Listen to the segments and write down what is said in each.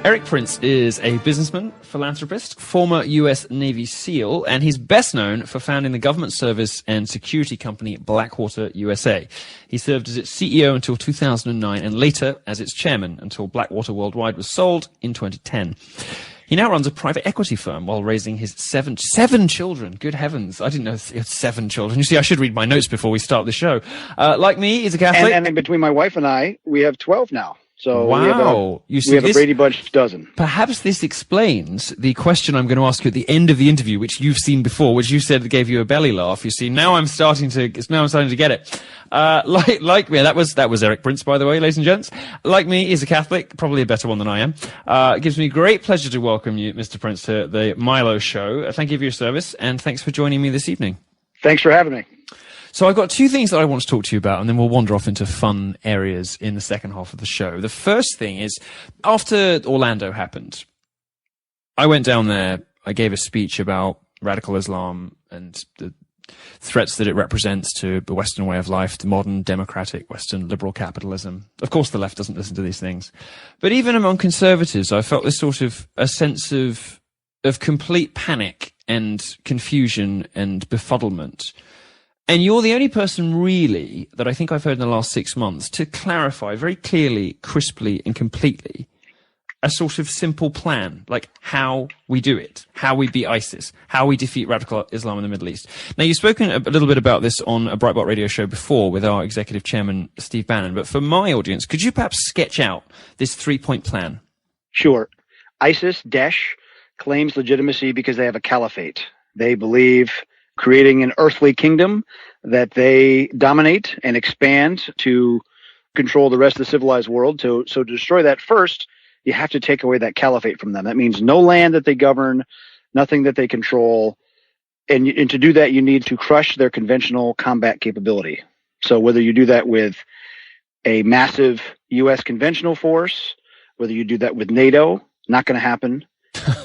Erik Prince is a businessman, philanthropist, former US Navy SEAL, and he's best known for founding the government service and security company Blackwater USA. He served as its CEO until 2009 and later as its chairman until Blackwater Worldwide was sold in 2010. He now runs a private equity firm while raising his seven children. Good heavens. I didn't know he had 7 children. You see, I should read my notes before we start the show. Like me, he's a Catholic. And between my wife and I, we have 12 now. So wow. we have a Brady Bunch dozen. Perhaps this explains the question I'm going to ask you at the end of the interview, which you've seen before, which you said gave you a belly laugh. You see, now I'm starting to get it. Like me, that was Erik Prince, by the way, ladies and gents. Like me, he's a Catholic, probably a better one than I am. It gives me great pleasure to welcome you, Mr. Prince, to the Milo show. Thank you for your service, and thanks for joining me this evening. Thanks for having me. So I've got 2 things that I want to talk to you about, and then we'll wander off into fun areas in the second half of the show. The first thing is, after Orlando happened, I went down there, I gave a speech about radical Islam and the threats that it represents to the Western way of life, the modern democratic Western liberal capitalism. Of course, the left doesn't listen to these things. But even among conservatives, I felt this sort of a sense of complete panic and confusion and befuddlement. And you're the only person really that I think I've heard in the last 6 months to clarify very clearly, crisply, and completely a sort of simple plan, like how we do it, how we beat ISIS, how we defeat radical Islam in the Middle East. Now, you've spoken a little bit about this on a Breitbart radio show before with our executive chairman, Steve Bannon. But for my audience, could you perhaps sketch out this 3-point plan? Sure. ISIS, Daesh, claims legitimacy because they have a caliphate. They believe creating an earthly kingdom that they dominate and expand to control the rest of the civilized world. So to destroy that first, you have to take away that caliphate from them. That means no land that they govern, nothing that they control. And to do that, you need to crush their conventional combat capability. So whether you do that with a massive U.S. conventional force, whether you do that with NATO, not going to happen.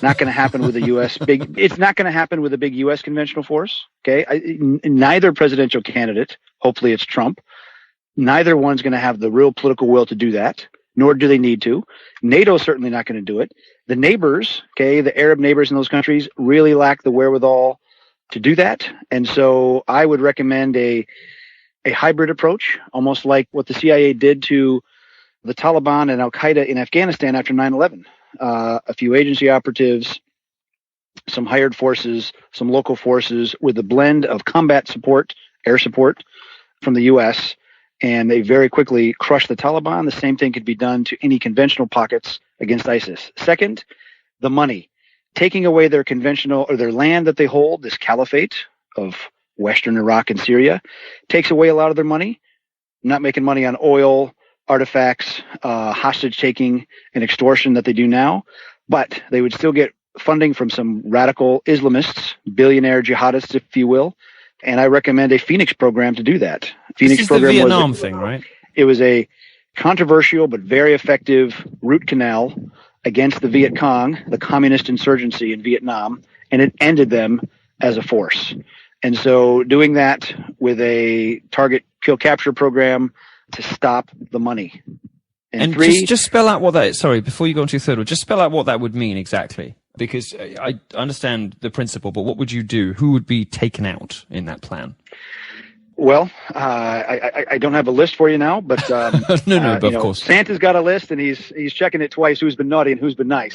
Not going to happen with a U.S. It's not going to happen with a big U.S. conventional force. Okay, neither presidential candidate. Hopefully, it's Trump. Neither one's going to have the real political will to do that, nor do they need to. NATO's certainly not going to do it. The neighbors, okay, the Arab neighbors in those countries really lack the wherewithal to do that. And so, I would recommend a hybrid approach, almost like what the CIA did to the Taliban and Al Qaeda in Afghanistan after 9/11. A few agency operatives, some hired forces, some local forces with a blend of combat support, air support from the U.S., and they very quickly crushed the Taliban. The same thing could be done to any conventional pockets against ISIS. Second, the money. Taking away their conventional or their land that they hold, this caliphate of Western Iraq and Syria, takes away a lot of their money. Not making money on oil, artifacts, hostage taking, and extortion that they do now, but they would still get funding from some radical Islamists, billionaire jihadists, if you will. And I recommend a Phoenix program to do that. Phoenix this program is the Vietnam thing, right? It was a controversial but very effective root canal against the Viet Cong, the communist insurgency in Vietnam, and it ended them as a force. And so doing that with a target kill capture program to stop the money. And 3, just spell out what that is. Sorry, before you go on to your third one, just spell out what that would mean exactly. Because I understand the principle, but what would you do? Who would be taken out in that plan? Well, I don't have a list for you now, but but of course Santa's got a list, and he's checking it twice. Who's been naughty and who's been nice?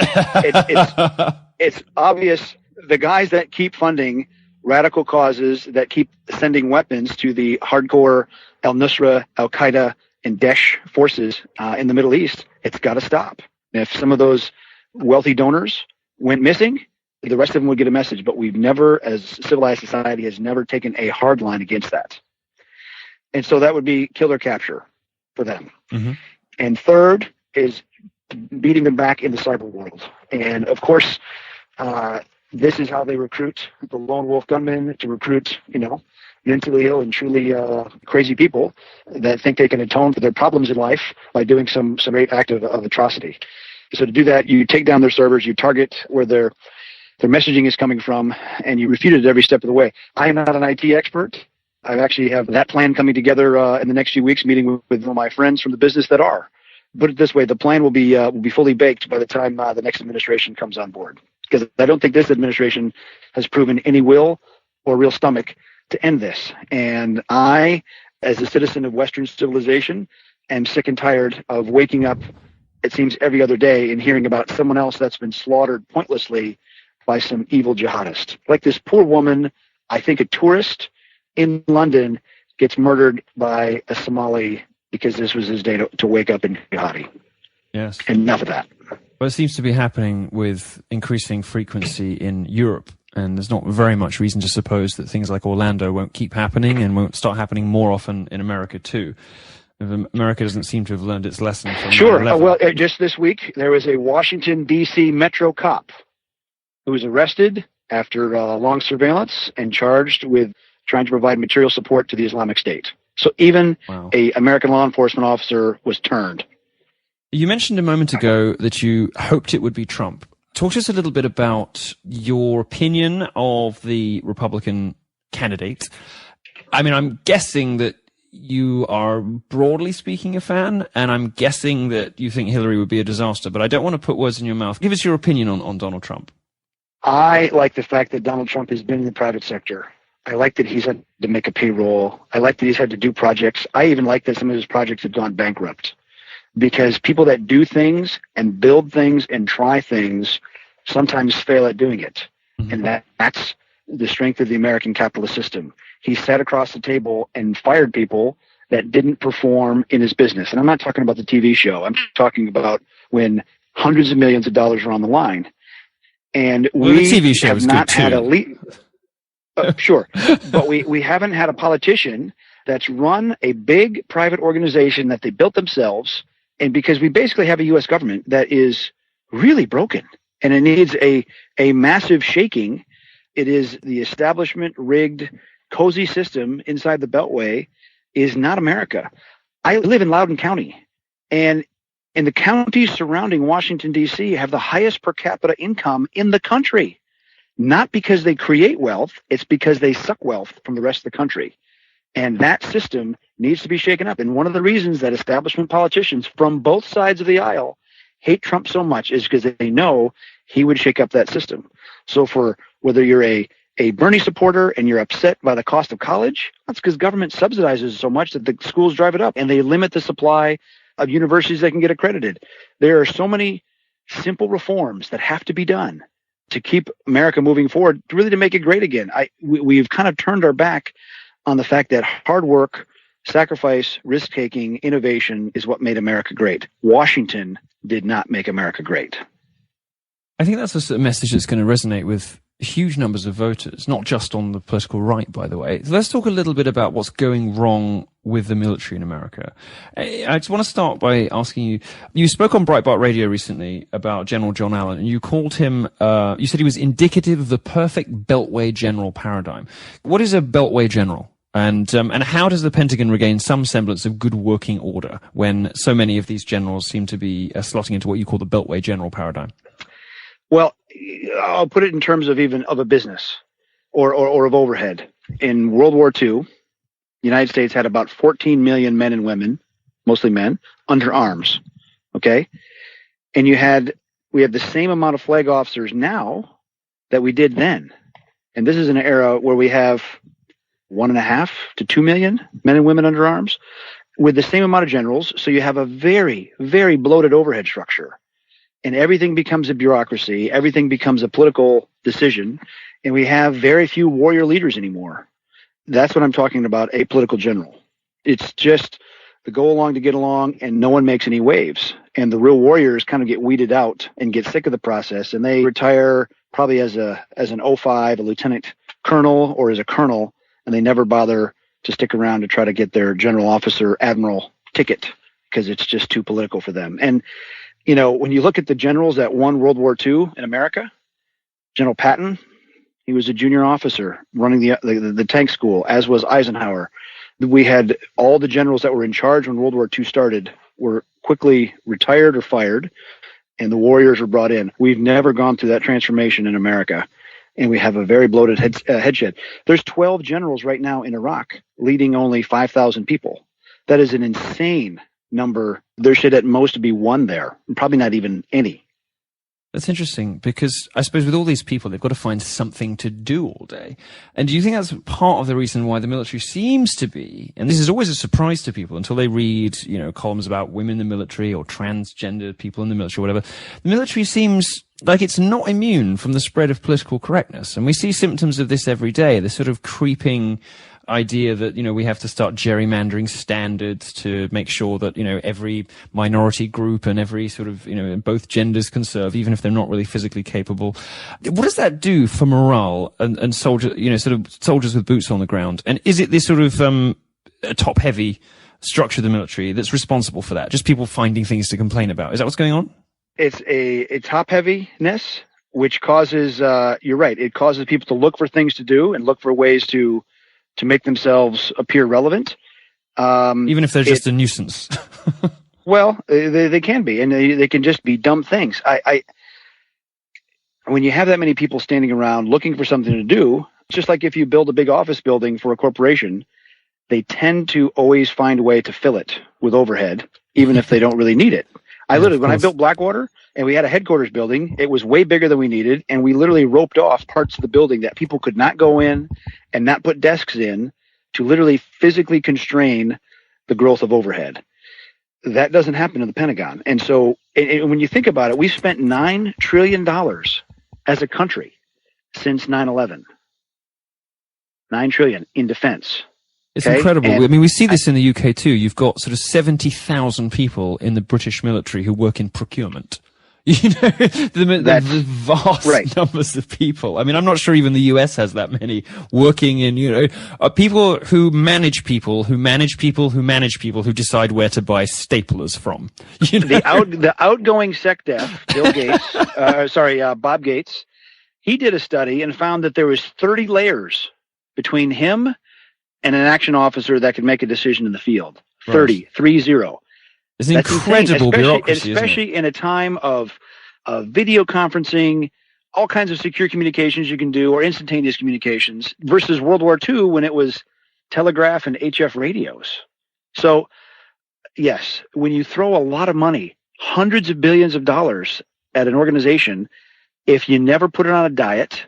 It's obvious. The guys that keep funding radical causes, that keep sending weapons to the hardcore al-Nusra, al-Qaeda, and Daesh forces in the Middle East, it's got to stop. And if some of those wealthy donors went missing, the rest of them would get a message. But we've never, as civilized society, has never taken a hard line against that. And so that would be kill or capture for them. Mm-hmm. And third is beating them back in the cyber world. And of course, this is how they recruit the lone wolf gunmen to recruit, mentally ill and truly crazy people that think they can atone for their problems in life by doing some great act of atrocity. So to do that, you take down their servers, you target where their messaging is coming from, and you refute it every step of the way. I am not an IT expert. I actually have that plan coming together in the next few weeks, meeting with my friends from the business that are. put it this way, the plan will be fully baked by the time the next administration comes on board. Because I don't think this administration has proven any will or real stomach to end this. And I, as a citizen of Western civilization, am sick and tired of waking up, it seems, every other day and hearing about someone else that's been slaughtered pointlessly by some evil jihadist. Like this poor woman, I think a tourist in London, gets murdered by a Somali because this was his day to wake up in jihadi. Yes. Enough of that. Well, it seems to be happening with increasing frequency in Europe, and there's not very much reason to suppose that things like Orlando won't keep happening and won't start happening more often in America too. America doesn't seem to have learned its lesson from 9/11. Sure. Well, just this week, there was a Washington, D.C. Metro cop who was arrested after long surveillance and charged with trying to provide material support to the Islamic State. So even a American law enforcement officer was turned. You mentioned a moment ago that you hoped it would be Trump. Talk to us a little bit about your opinion of the Republican candidate. I mean, I'm guessing that you are, broadly speaking, a fan, and I'm guessing that you think Hillary would be a disaster, but I don't want to put words in your mouth. Give us your opinion on Donald Trump. I like the fact that Donald Trump has been in the private sector. I like that he's had to make a payroll. I like that he's had to do projects. I even like that some of his projects have gone bankrupt, because people that do things and build things and try things sometimes fail at doing it. Mm-hmm. And that's the strength of the American capitalist system. He sat across the table and fired people that didn't perform in his business. And I'm not talking about the TV show. I'm talking about when hundreds of millions of dollars are on the line. And we the TV show have not had a lead. Sure. But we haven't had a politician that's run a big private organization that they built themselves. And because we basically have a U.S. government that is really broken and it needs a massive shaking. It is the establishment rigged, cozy system inside the Beltway is not America. I live in Loudoun County, and the counties surrounding Washington, D.C. have the highest per capita income in the country. Not because they create wealth, it's because they suck wealth from the rest of the country. And that system needs to be shaken up. And one of the reasons that establishment politicians from both sides of the aisle hate Trump so much is because they know he would shake up that system. So for whether you're a Bernie supporter and you're upset by the cost of college, that's because government subsidizes so much that the schools drive it up and they limit the supply of universities that can get accredited. There are so many simple reforms that have to be done to keep America moving forward, really to make it great again. We've kind of turned our back on the fact that hard work, sacrifice, risk-taking, innovation is what made America great. Washington did not make America great. I think that's a message that's going to resonate with huge numbers of voters, not just on the political right, by the way. So let's talk a little bit about what's going wrong with the military in America. I just want to start by asking you, you spoke on Breitbart Radio recently about General John Allen, and you called him, you said he was indicative of the perfect Beltway general paradigm. What is a Beltway general? And how does the Pentagon regain some semblance of good working order when so many of these generals seem to be slotting into what you call the Beltway general paradigm? Well, I'll put it in terms of even of a business or of overhead. In World War II, the United States had about 14 million men and women, mostly men, under arms. Okay. And we have the same amount of flag officers now that we did then. And this is an era where we have 1.5 to 2 million men and women under arms with the same amount of generals. So you have a very, very bloated overhead structure. And everything becomes a bureaucracy. Everything becomes a political decision. And we have very few warrior leaders anymore. That's what I'm talking about, a political general. It's just the go along to get along, and no one makes any waves. And the real warriors kind of get weeded out and get sick of the process. And they retire probably as an 05, a lieutenant colonel, or as a colonel. And they never bother to stick around to try to get their general officer, admiral ticket, because it's just too political for them. And you know, when you look at the generals that won World War II in America, General Patton, he was a junior officer running the tank school, as was Eisenhower. We had all the generals that were in charge when World War II started were quickly retired or fired, and the warriors were brought in. We've never gone through that transformation in America, and we have a very bloated headshed. There's 12 generals right now in Iraq, leading only 5,000 people. That is an insane number. There should at most be one there, probably not even any. That's interesting, because I suppose with all these people, they've got to find something to do all day. And do you think that's part of the reason why the military seems to be, and this is always a surprise to people until they read, columns about women in the military or transgender people in the military or whatever. The military seems like it's not immune from the spread of political correctness. And we see symptoms of this every day, this sort of creeping idea that, we have to start gerrymandering standards to make sure that, every minority group and every sort of, both genders can serve, even if they're not really physically capable. What does that do for morale and soldiers, sort of soldiers with boots on the ground? And is it this sort of, top heavy structure of the military that's responsible for that? Just people finding things to complain about. Is that what's going on? It's a top heaviness, which causes, you're right. It causes people to look for things to do and look for ways to make themselves appear relevant. Even if they're just a nuisance. Well, they can be, and they can just be dumb things. When you have that many people standing around looking for something to do, just like if you build a big office building for a corporation, they tend to always find a way to fill it with overhead, even if they don't really need it. When I built Blackwater and we had a headquarters building, it was way bigger than we needed. And we literally roped off parts of the building that people could not go in and not put desks in to literally physically constrain the growth of overhead. That doesn't happen in the Pentagon. And so when you think about it, we've spent $9 trillion as a country since 9/11. $9 trillion in defense. It's incredible. And we see this in the UK too. You've got sort of 70,000 people in the British military who work in procurement. The vast numbers of people. I'm not sure even the US has that many working in, people who manage people, who manage people, who manage people, who decide where to buy staplers from. The outgoing SecDef, Bob Gates, he did a study and found that there was 30 layers between him and an action officer that could make a decision in the field. 30. It's incredible bureaucracy, especially in a time of video conferencing, all kinds of secure communications you can do, or instantaneous communications, versus World War II when it was telegraph and HF radios. So, yes, when you throw a lot of money, hundreds of billions of dollars at an organization, if you never put it on a diet,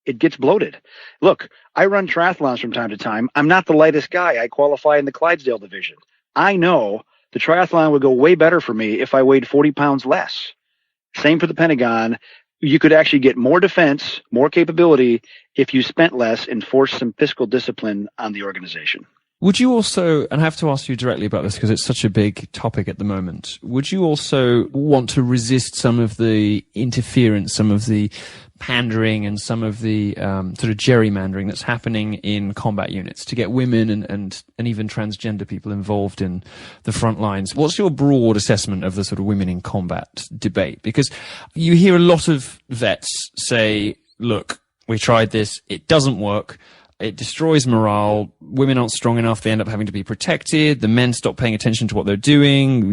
it gets bloated. Look, I run triathlons from time to time. I'm not the lightest guy. I qualify in the Clydesdale division. I know the triathlon would go way better for me if I weighed 40 pounds less. Same for the Pentagon. You could actually get more defense, more capability if you spent less and forced some fiscal discipline on the organization. Would you also, and I have to ask you directly about this because it's such a big topic at the moment, would you also want to resist some of the interference, some of the pandering and some of the sort of gerrymandering that's happening in combat units to get women and even transgender people involved in the front lines? What's your broad assessment of the sort of women in combat debate? Because you hear a lot of vets say, look, we tried this, it doesn't work. It destroys morale. Women aren't strong enough. They end up having to be protected. The men stop paying attention to what they're doing.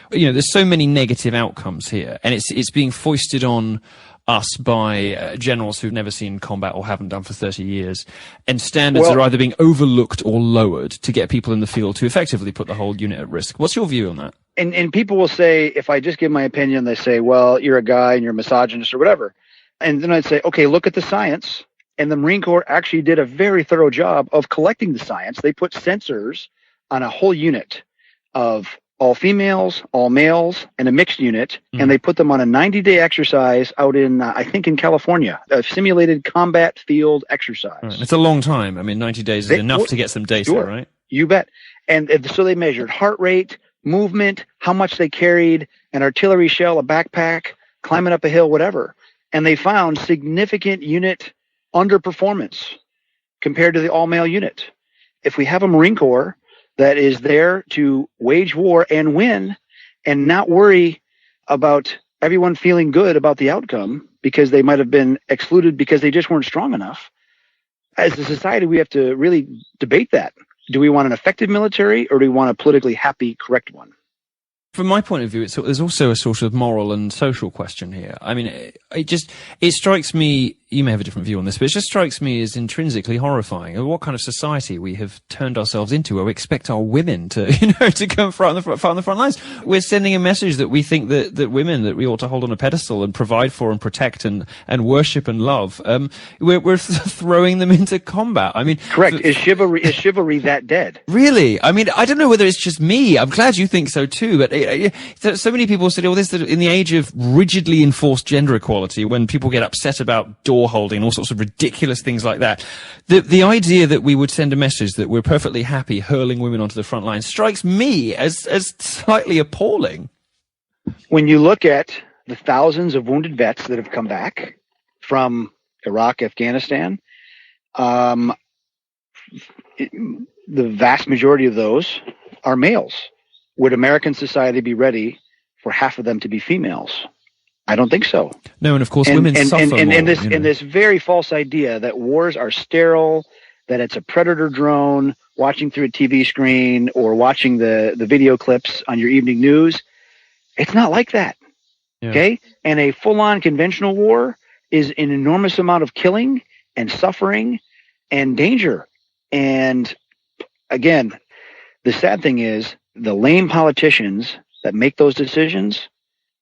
There's so many negative outcomes here, and it's being foisted on us by generals who've never seen combat or haven't done for 30 years. And standards are either being overlooked or lowered to get people in the field to effectively put the whole unit at risk. What's your view on that? And people will say, if I just give my opinion, they say, well, you're a guy and you're a misogynist or whatever. And then I'd say, okay, look at the science. And the Marine Corps actually did a very thorough job of collecting the science. They put sensors on a whole unit of all females, all males, and a mixed unit, and they put them on a 90-day exercise out in, I think in California, a simulated combat field exercise. Right. It's a long time. 90 days is enough to get some data, right? You bet. And so they measured heart rate, movement, how much they carried, an artillery shell, a backpack, climbing up a hill, whatever. And they found significant unit underperformance compared to the all-male unit. If we have a Marine Corps that is there to wage war and win and not worry about everyone feeling good about the outcome because they might have been excluded because they just weren't strong enough, as a society, we have to really debate that. Do we want an effective military or do we want a politically happy, correct one? from my point of view, there's also a sort of moral and social question here. I mean, it strikes me, you may have a different view on this, but it just strikes me as intrinsically horrifying. What kind of society we have turned ourselves into, where we expect our women to, to go on the front lines. We're sending a message that we think that women, that we ought to hold on a pedestal and provide for and protect and worship and love. We're throwing them into combat. I mean, correct. Is chivalry that dead? Really? I mean, I don't know whether it's just me. I'm glad you think so too, but so many people say, in the age of rigidly enforced gender equality, when people get upset about door holding and all sorts of ridiculous things like that, the idea that we would send a message that we're perfectly happy hurling women onto the front line strikes me as slightly appalling. When you look at the thousands of wounded vets that have come back from Iraq, Afghanistan, the vast majority of those are males. Would American society be ready for half of them to be females? I don't think so. No, and of course women suffer more. And this very false idea that wars are sterile, that it's a predator drone watching through a TV screen or watching the video clips on your evening news, it's not like that. Yeah. Okay? And a full-on conventional war is an enormous amount of killing and suffering and danger. And again, the sad thing is, the lame politicians that make those decisions,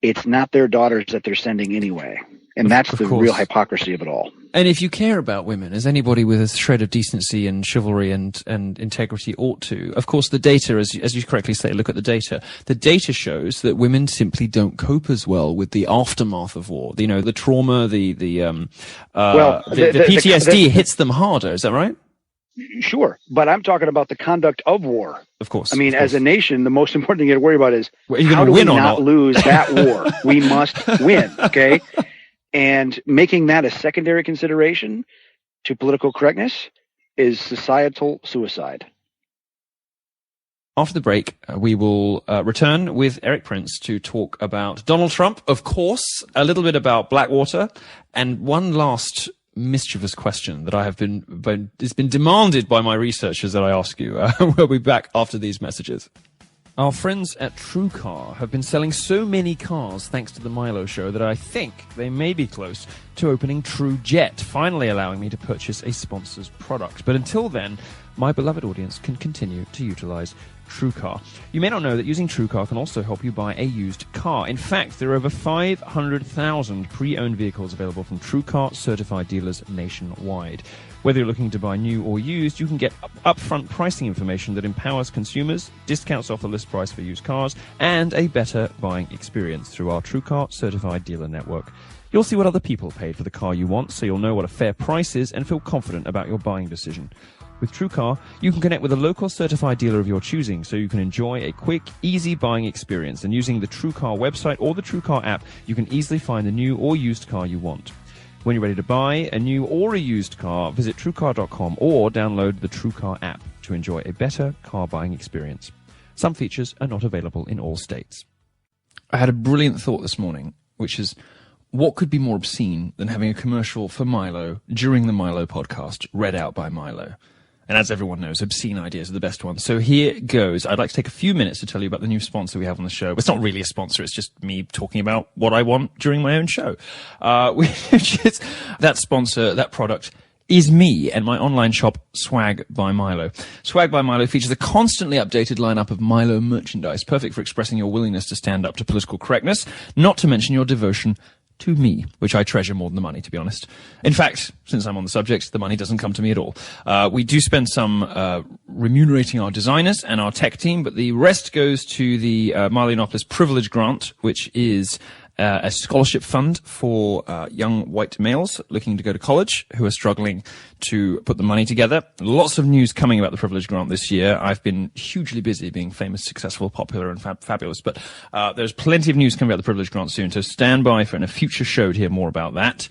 it's not their daughters that they're sending anyway. And that's the real hypocrisy of it all. And if you care about women, as anybody with a shred of decency and chivalry and integrity ought to, of course, the data, as you correctly say, look at the data. The data shows that women simply don't cope as well with the aftermath of war. The trauma, the PTSD hits them harder. Is that right? Sure, but I'm talking about the conduct of war. Of course. I mean, as a nation, the most important thing you got to worry about is how do we not lose that war? We must win, okay? And making that a secondary consideration to political correctness is societal suicide. After the break, we will return with Erik Prince to talk about Donald Trump, of course, a little bit about Blackwater, and one last mischievous question that it's been demanded by my researchers that I ask you. We'll be back after these messages. Our friends at TrueCar have been selling so many cars thanks to the Milo show that I think they may be close to opening TrueJet, finally allowing me to purchase a sponsor's product. But until then, my beloved audience can continue to utilize TrueCar. You may not know that using TrueCar can also help you buy a used car. In fact, there are over 500,000 pre-owned vehicles available from TrueCar certified dealers nationwide. Whether you're looking to buy new or used, you can get upfront pricing information that empowers consumers, discounts off the list price for used cars, and a better buying experience through our TrueCar certified dealer network. You'll see what other people paid for the car you want, so you'll know what a fair price is and feel confident about your buying decision. With TrueCar, you can connect with a local certified dealer of your choosing, so you can enjoy a quick, easy buying experience. And using the TrueCar website or the TrueCar app, you can easily find the new or used car you want. When you're ready to buy a new or a used car, visit TrueCar.com or download the TrueCar app to enjoy a better car buying experience. Some features are not available in all states. I had a brilliant thought this morning, which is, what could be more obscene than having a commercial for Milo during the Milo podcast read out by Milo? And as everyone knows, obscene ideas are the best ones. So here goes. I'd like to take a few minutes to tell you about the new sponsor we have on the show. It's not really a sponsor. It's just me talking about what I want during my own show. Which is that sponsor, that product is me and my online shop, Swag by Milo. Swag by Milo features a constantly updated lineup of Milo merchandise, perfect for expressing your willingness to stand up to political correctness, not to mention your devotion to me, which I treasure more than the money, to be honest. In fact, since I'm on the subject, the money doesn't come to me at all. We do spend some remunerating our designers and our tech team, but the rest goes to the Milo Yiannopoulos Privilege Grant, which is a scholarship fund for young white males looking to go to college who are struggling to put the money together. Lots of news coming about the Privilege Grant this year. I've been hugely busy being famous, successful, popular, and fabulous, but there's plenty of news coming about the Privilege Grant soon, so stand by for a future show to hear more about that.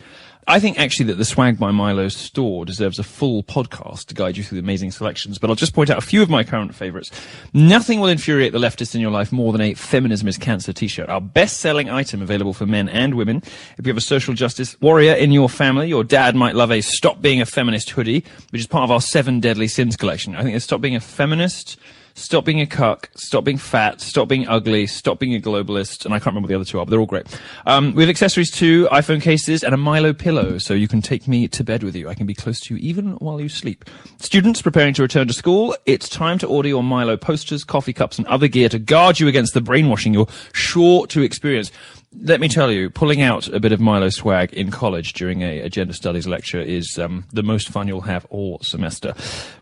I think actually that the Swag by Milo store deserves a full podcast to guide you through the amazing selections, but I'll just point out a few of my current favorites. Nothing will infuriate the leftists in your life more than a Feminism is Cancer t-shirt, our best-selling item available for men and women. If you have a social justice warrior in your family, your dad might love a Stop Being a Feminist hoodie, which is part of our 7 Deadly Sins collection. I think it's Stop Being a Feminist, Stop being a cuck. Stop being fat. Stop being ugly. Stop being a globalist. And I can't remember what the other two are, but they're all great. We have accessories too, iPhone cases, and a Milo pillow, so you can take me to bed with you. I can be close to you even while you sleep. Students preparing to return to school, it's time to order your Milo posters, coffee cups, and other gear to guard you against the brainwashing you're sure to experience. Let me tell you, pulling out a bit of Milo swag in college during a gender studies lecture is the most fun you'll have all semester.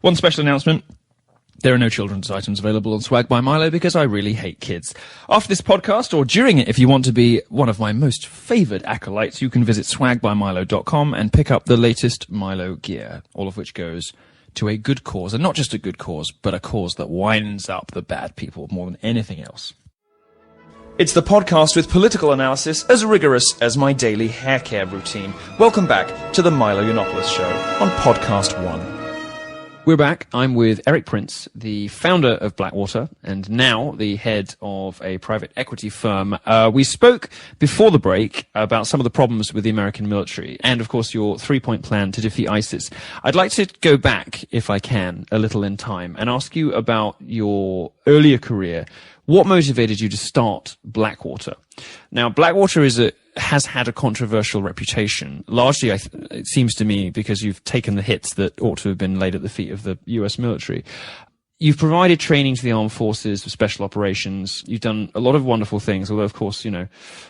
One special announcement. There are no children's items available on Swag by Milo because I really hate kids. After this podcast, or during it if you want to be one of my most favoured acolytes, you can visit swagbymilo.com and pick up the latest Milo gear, all of which goes to a good cause. And not just a good cause, but a cause that winds up the bad people more than anything else. It's the podcast with political analysis as rigorous as my daily hair care routine. Welcome back to the Milo Yiannopoulos Show on Podcast 1. We're back. I'm with Erik Prince, the founder of Blackwater and now the head of a private equity firm. We spoke before the break about some of the problems with the American military and, of course, your three-point plan to defeat ISIS. I'd like to go back, if I can, a little in time and ask you about your earlier career. What motivated you to start Blackwater? Now, Blackwater has had a controversial reputation, largely, it seems to me, because you've taken the hits that ought to have been laid at the feet of the US military. You've provided training to the armed forces for special operations. You've done a lot of wonderful things, although, of course,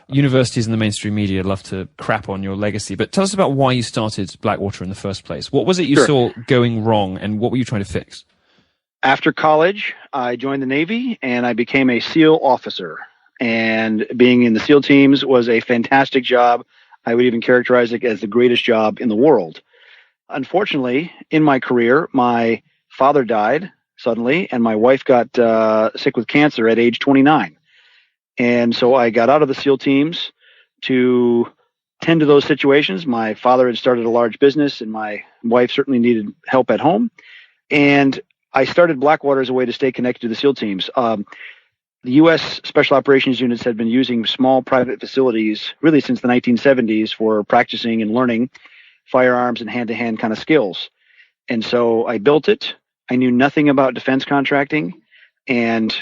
universities and the mainstream media love to crap on your legacy. But tell us about why you started Blackwater in the first place. What was it you saw going wrong, and what were you trying to fix? After college, I joined the Navy, and I became a SEAL officer. And being in the SEAL teams was a fantastic job. I would even characterize it as the greatest job in the world. Unfortunately, in my career, my father died suddenly, and my wife got sick with cancer at age 29. And so I got out of the SEAL teams to tend to those situations. My father had started a large business, and my wife certainly needed help at home. And I started Blackwater as a way to stay connected to the SEAL teams. The U.S. Special Operations Units had been using small private facilities really since the 1970s for practicing and learning firearms and hand-to-hand kind of skills. And so I built it. I knew nothing about defense contracting. And,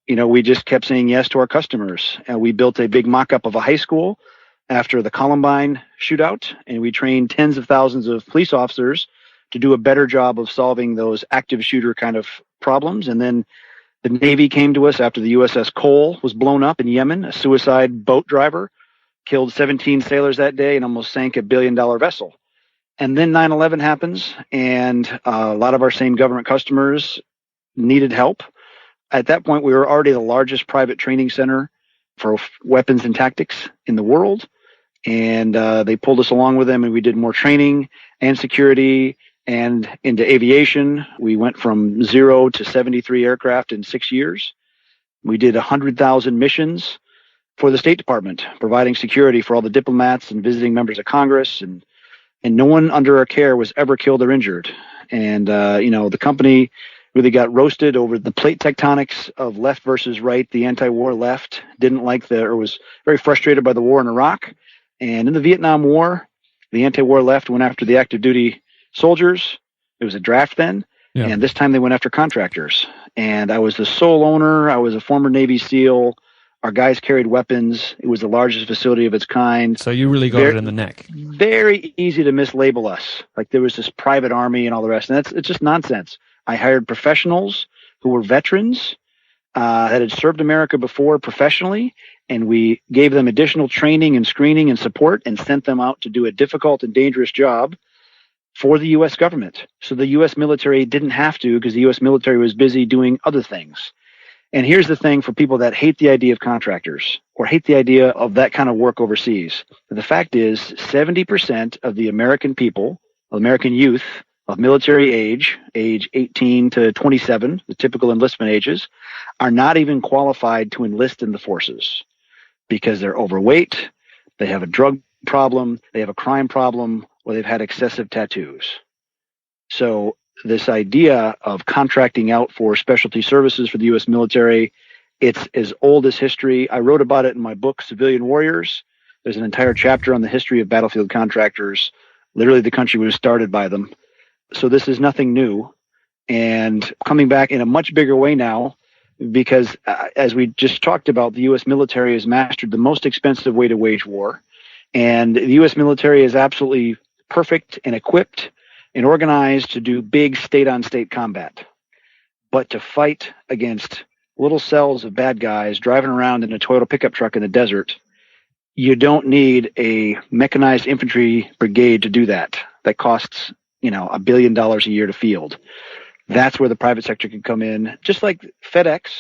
we just kept saying yes to our customers. And we built a big mock-up of a high school after the Columbine shootout. And we trained tens of thousands of police officers to do a better job of solving those active shooter kind of problems. And then the Navy came to us after the USS Cole was blown up in Yemen. A suicide boat driver killed 17 sailors that day and almost sank a $1 billion vessel. And then 9/11 happens, and a lot of our same government customers needed help. At that point, we were already the largest private training center for weapons and tactics in the world. And they pulled us along with them, and we did more training and security and into aviation. We went from 0 to 73 aircraft in 6 years. We did 100,000 missions for the State Department, providing security for all the diplomats and visiting members of Congress. And no one under our care was ever killed or injured. And, the company really got roasted over the plate tectonics of left versus right. The anti-war left didn't like or was very frustrated by the war in Iraq. And in the Vietnam War, the anti-war left went after the active duty soldiers. It was a draft then. Yeah. And this time they went after contractors. And I was the sole owner. I was a former Navy SEAL. Our guys carried weapons. It was the largest facility of its kind. So you really got it in the neck. Very easy to mislabel us. Like there was this private army and all the rest. And it's just nonsense. I hired professionals who were veterans that had served America before professionally. And we gave them additional training and screening and support and sent them out to do a difficult and dangerous job for the U.S. government. So the U.S. military didn't have to, because the U.S. military was busy doing other things. And here's the thing for people that hate the idea of contractors or hate the idea of that kind of work overseas. The fact is 70% of the American people, American youth of military age 18 to 27, the typical enlistment ages, are not even qualified to enlist in the forces because they're overweight, they have a drug problem, they have a crime problem, or they've had excessive tattoos. So this idea of contracting out for specialty services for the U.S. military, it's as old as history. I wrote about it in my book, Civilian Warriors. There's an entire chapter on the history of battlefield contractors. Literally, the country was started by them. So this is nothing new. and coming back in a much bigger way now because, as we just talked about, the U.S. military has mastered the most expensive way to wage war. And the U.S. military is absolutely perfect and equipped and organized to do big state-on-state combat. But to fight against little cells of bad guys driving around in a Toyota pickup truck in the desert, you don't need a mechanized infantry brigade to do that. That costs, $1 billion a year to field. That's where the private sector can come in. Just like FedEx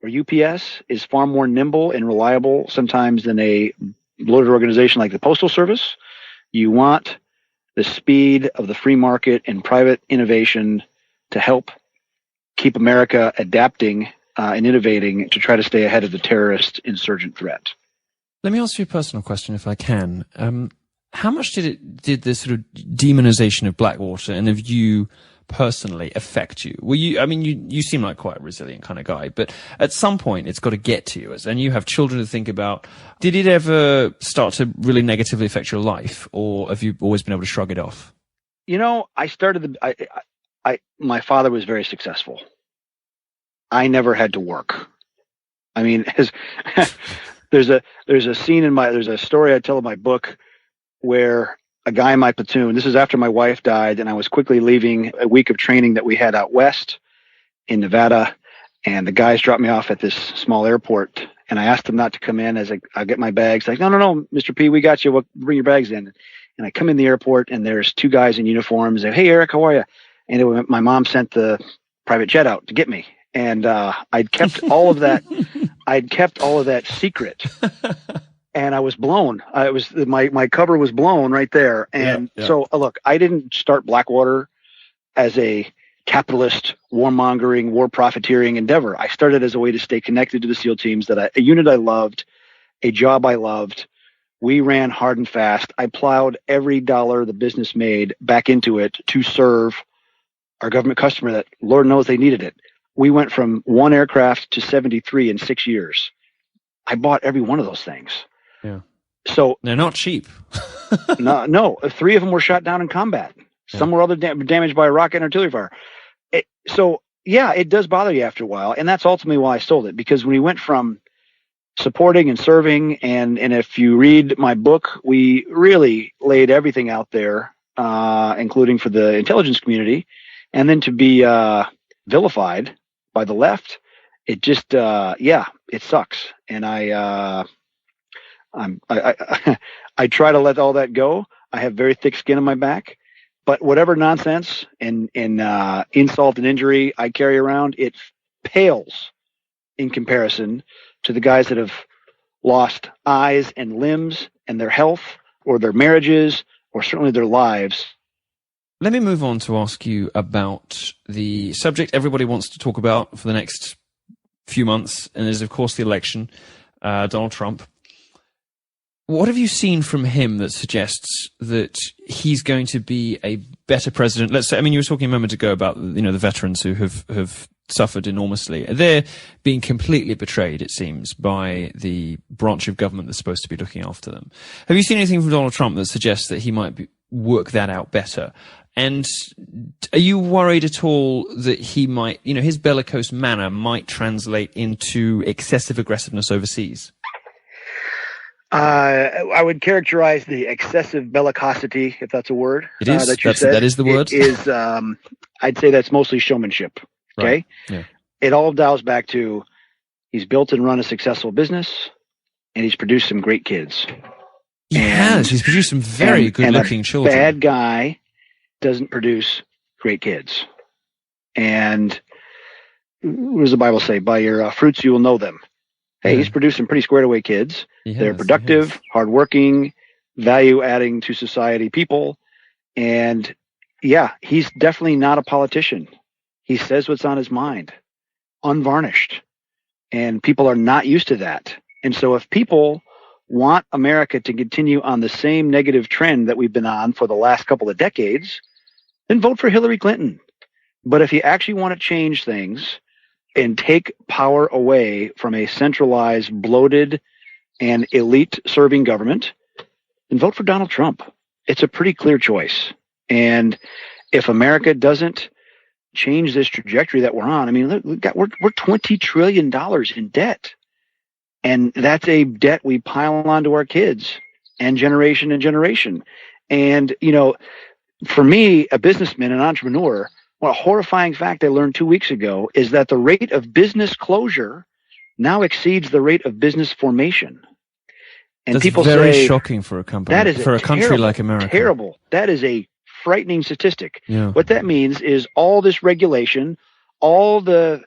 or UPS is far more nimble and reliable sometimes than a bloated organization like the Postal Service. You want the speed of the free market and private innovation to help keep America adapting and innovating to try to stay ahead of the terrorist insurgent threat. Let me ask you a personal question, if I can. How much did this sort of demonization of Blackwater and of you personally affect you? You seem like quite a resilient kind of guy, but at some point it's got to get to you, and you have children to think about. Did it ever start to really negatively affect your life, or have you always been able to shrug it off? My father was very successful. I never had to work. I mean, there's a scene there's a story I tell in my book where a guy in my platoon, this is after my wife died, and I was quickly leaving a week of training that we had out west in Nevada, and the guys dropped me off at this small airport, and I asked them not to come in as I get my bags. Like, no, Mr. P, we got you. We'll bring your bags in. And I come in the airport, and there's two guys in uniforms. They, hey, Erik, how are you? And my mom sent the private jet out to get me. And I'd kept all of that. I'd kept all of that secret, and I was blown. My cover was blown right there. And So, look, I didn't start Blackwater as a capitalist, warmongering, war profiteering endeavor. I started as a way to stay connected to the SEAL teams, a unit I loved, a job I loved. We ran hard and fast. I plowed every dollar the business made back into it to serve our government customer that, Lord knows, they needed it. We went from 1 aircraft to 73 in 6 years. I bought every one of those things. Yeah. So they're not cheap. No. 3 of them were shot down in combat. Some were damaged by a rocket and artillery fire. It does bother you after a while. And that's ultimately why I sold it, because when we went from supporting and serving, and if you read my book, we really laid everything out there, including for the intelligence community, and then to be vilified by the left, it just it sucks. And I try to let all that go. I have very thick skin on my back, but whatever nonsense and insult and injury I carry around, it pales in comparison to the guys that have lost eyes and limbs and their health, or their marriages, or certainly their lives. Let me move on to ask you about the subject everybody wants to talk about for the next few months, and is, of course, the election, Donald Trump. What have you seen from him that suggests that he's going to be a better president? Let's say, you were talking a moment ago about, the veterans who have suffered enormously. They're being completely betrayed, it seems, by the branch of government that's supposed to be looking after them. Have you seen anything from Donald Trump that suggests that he might work that out better? And are you worried at all that he might, his bellicose manner might translate into excessive aggressiveness overseas? I would characterize the excessive bellicosity, if that's a word. It is. That is the word. I'd say that's mostly showmanship. Okay. Right. Yeah. It all dials back to he's built and run a successful business, and he's produced some great kids. He's produced some very good-looking children. Bad guy doesn't produce great kids. And what does the Bible say? By your fruits you will know them. Hey, he's produced some pretty squared away kids. They're productive, hardworking, value-adding to society people. And he's definitely not a politician. He says what's on his mind, unvarnished. And people are not used to that. And so if people want America to continue on the same negative trend that we've been on for the last couple of decades, then vote for Hillary Clinton. But if you actually want to change things and take power away from a centralized, bloated, and elite-serving government, then vote for Donald Trump. It's a pretty clear choice. And if America doesn't change this trajectory that we're on. I mean, look, we're $20 trillion in debt. And that's a debt we pile onto our kids and generation. And, for me, a businessman, an entrepreneur, what a horrifying fact I learned 2 weeks ago is that the rate of business closure now exceeds the rate of business formation. And that's people very say, shocking for a company, that is for a country like America. Terrible. That is a frightening statistic. Yeah. What that means is all this regulation, all the,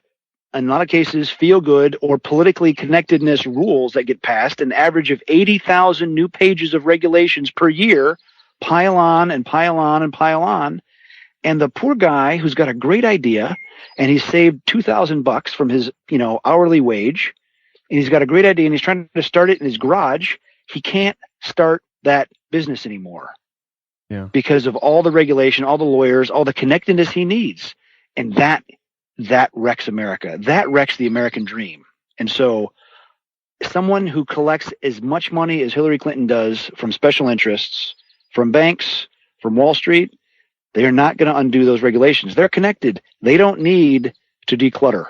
in a lot of cases, feel good or politically connectedness rules that get passed, an average of 80,000 new pages of regulations per year, pile on and pile on and pile on. And the poor guy who's got a great idea and he's saved $2,000 from his, hourly wage, and he's got a great idea and he's trying to start it in his garage, he can't start that business anymore. Yeah. Because of all the regulation, all the lawyers, all the connectedness he needs. And that wrecks America. That wrecks the American dream. And so someone who collects as much money as Hillary Clinton does from special interests, from banks, from Wall Street, they are not going to undo those regulations. They're connected. They don't need to declutter.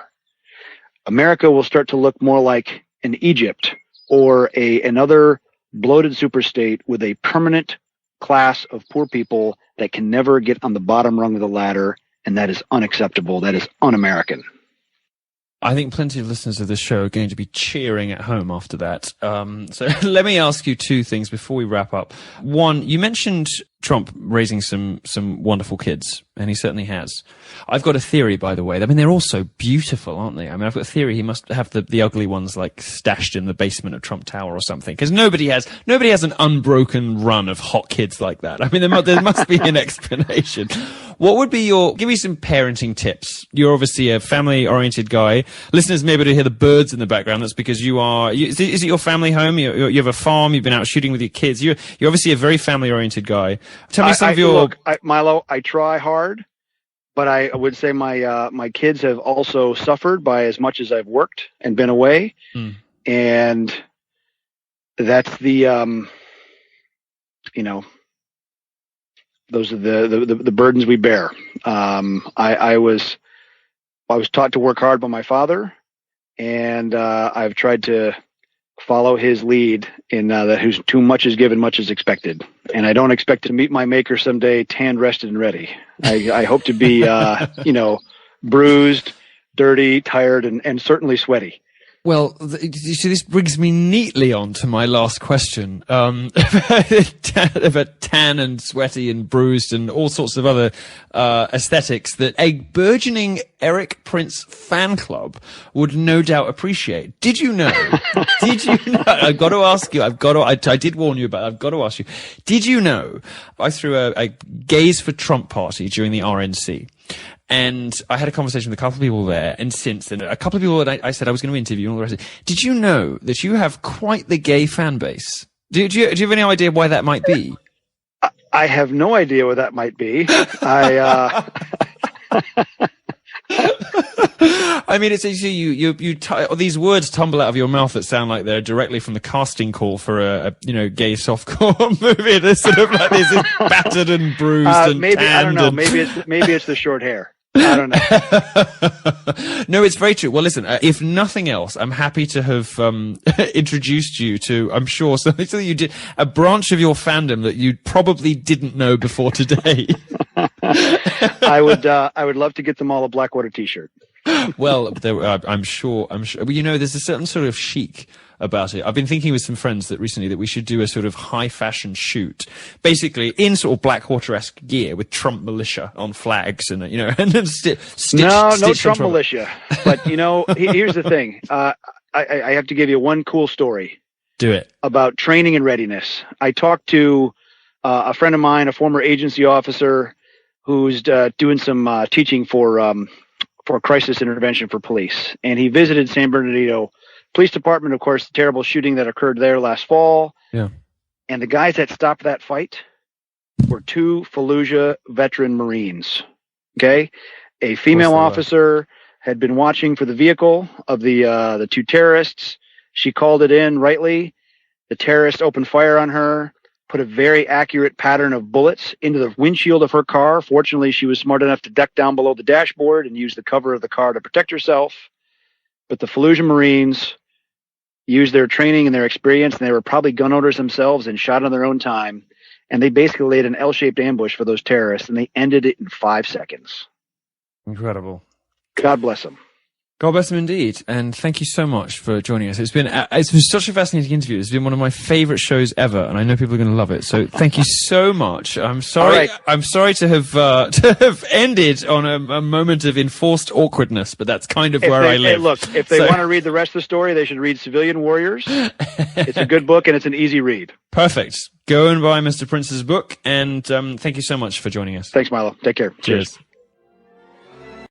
America will start to look more like an Egypt or another bloated superstate with a permanent class of poor people that can never get on the bottom rung of the ladder, and that is unacceptable. That is un-American. I think plenty of listeners of this show are going to be cheering at home after that. So let me ask you two things before we wrap up. One, you mentioned Trump raising some wonderful kids, and he certainly has. I've got a theory, by the way. I mean, they're all so beautiful, aren't they? I mean, I've got a theory he must have the ugly ones like stashed in the basement of Trump Tower or something, because nobody has an unbroken run of hot kids like that. I mean, there must be an explanation. What would be give me some parenting tips? You're obviously a family-oriented guy. Listeners may be able to hear the birds in the background. That's because is it your family home? You have a farm. You've been out shooting with your kids. You're obviously a very family-oriented guy. Tell me some of your... Look, Milo, I try hard, but I would say my kids have also suffered by as much as I've worked and been away. And that's the, those are the burdens we bear. I was taught to work hard by my father, and I've tried to follow his lead in that who's too much is given, much is expected. And I don't expect to meet my maker someday tanned, rested, and ready. I hope to be, bruised, dirty, tired, and certainly sweaty. Well, this brings me neatly on to my last question. About tan and sweaty and bruised and all sorts of other aesthetics that a burgeoning Erik Prince fan club would no doubt appreciate. Did you know? I've got to ask you. I did warn you, but I've got to ask you. Did you know I threw a Gays for Trump party during the RNC? And I had a conversation with a couple of people there, and a couple of people that I said I was going to interview and all the rest of it. Did you know that you have quite the gay fan base? Do you have any idea why that might be? I have no idea what that might be. I mean, it's these words tumble out of your mouth that sound like they're directly from the casting call for a gay softcore movie. They're sort of like this battered and bruised and maybe tanned. I don't know. Maybe it's the short hair. I don't know. No, it's very true. Well, listen, if nothing else, I'm happy to have introduced you to, I'm sure, something that you did, a branch of your fandom that you probably didn't know before today. I would love to get them all a Blackwater t-shirt. Well, I'm sure. Well, there's a certain sort of chic about it. I've been thinking with some friends recently that we should do a sort of high fashion shoot, basically in sort of Blackwater-esque gear with Trump militia on flags and and then no Trump militia. But here's the thing. I have to give you one cool story. Do it. About training and readiness. I talked to a friend of mine, a former agency officer, who's doing some teaching for crisis intervention for police, and he visited San Bernardino Police Department, of course, the terrible shooting that occurred there last fall. Yeah. And the guys that stopped that fight were two Fallujah veteran Marines. Okay. A female officer had been watching for the vehicle of the two terrorists. She called it in rightly. The terrorists opened fire on her, put a very accurate pattern of bullets into the windshield of her car. Fortunately, she was smart enough to duck down below the dashboard and use the cover of the car to protect herself. But the Fallujah Marines used their training and their experience, and they were probably gun owners themselves and shot on their own time. And they basically laid an L-shaped ambush for those terrorists, and they ended it in 5 seconds. Incredible. God bless them. God bless him indeed, and thank you so much for joining us. It's been such a fascinating interview. It's been one of my favorite shows ever, and I know people are going to love it. So thank you so much. I'm sorry. Right. I'm sorry to have ended on a moment of enforced awkwardness, but that's kind of where I live. Hey, look, if they want to read the rest of the story, they should read Civilian Warriors. It's a good book, and it's an easy read. Perfect. Go and buy Mr. Prince's book, and thank you so much for joining us. Thanks, Milo. Take care. Cheers.